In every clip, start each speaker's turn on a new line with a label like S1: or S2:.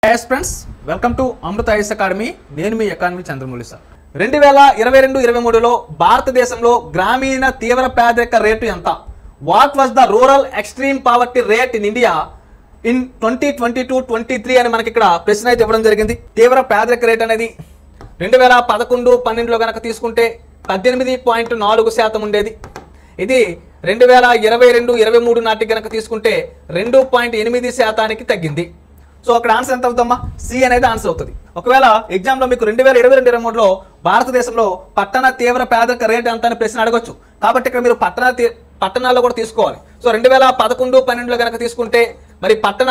S1: Yes friends, welcome to Amruta IAS Academy. నేను మీ economy Chandramouli sir. 2022-23లో భారతదేశంలో గ్రామీణ తీవ్ర పేదరిక రేటు ఎంత? What was the rural extreme poverty rate in India in 2022-23 అని మనకి ఇక్కడ ప్రశ్న అయితే ఇవ్వడం జరిగింది. తీవ్ర పేదరిక రేట్ అనేది 2011-12లో గనక తీసుకుంటే 18.4% ఉండేది. ఇది 2022-23 నాటికి గనక తీసుకుంటే 2.8% తగ్గింది. సో అక్కడ ఆన్సర్ ఎంత అవుతుందమ్మా? సి అనేది ఆన్సర్ అవుతుంది. ఒకవేళ ఎగ్జామ్లో మీకు 2022-23లో భారతదేశంలో పట్టణ తీవ్ర పేదరిక రేట్ ఎంత అని ప్రశ్న అడగొచ్చు. కాబట్టి ఇక్కడ మీరు పట్టణాల్లో కూడా తీసుకోవాలి. సో 2011-12లో కనుక తీసుకుంటే మరి పట్టణ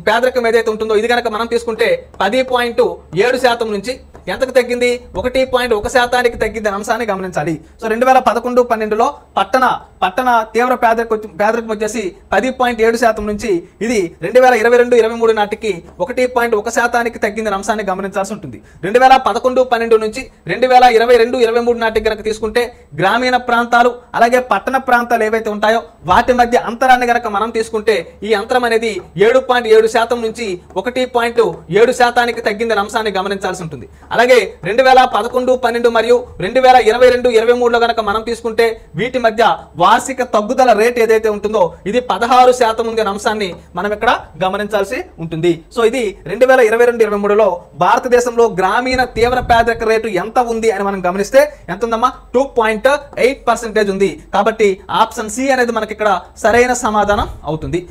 S1: పేదరికం ఏదైతే ఉంటుందో ఇది కనుక మనం తీసుకుంటే 10.7% నుంచి ఎంతకు తగ్గింది? 1.1% తగ్గింది అనే అంశాన్ని గమనించాలి. సో 2011-12లో పట్టణ తీవ్ర పేదరికం వచ్చేసి 10.7% నుంచి ఇది 2022-23 నాటికి 1.1% తగ్గింది అనే అంశాన్ని గమనించాల్సి ఉంటుంది. 2011-12 నుంచి 2022-23 నాటికి కనుక తీసుకుంటే గ్రామీణ ప్రాంతాలు అలాగే పట్టణ ప్రాంతాలు ఏవైతే ఉంటాయో వాటి మధ్య అంతరాన్ని గనక మనం తీసుకుంటే ఈ అంతరం అనేది 7.7% నుంచి 1.7% తగ్గింది అనే అంశాన్ని గమనించాల్సి ఉంటుంది. అలాగే 2011-12 మరియు 2022-23లో గనక మనం తీసుకుంటే వీటి మధ్య వార్షిక తగ్గుదల రేట్ ఏదైతే ఉంటుందో ఇది 16% ఉంది అనే అంశాన్ని మనం ఇక్కడ గమనించాల్సి ఉంటుంది. సో ఇది 2022-23లో భారతదేశంలో గ్రామీణ తీవ్ర పేదరిక రేటు ఎంత ఉంది అని మనం గమనిస్తే ఎంత ఉందమ్మా? 2.8% ఉంది. కాబట్టి ఆప్షన్ సి అనేది మనకి ఇక్కడ సరైన సమాధానం అవుతుంది.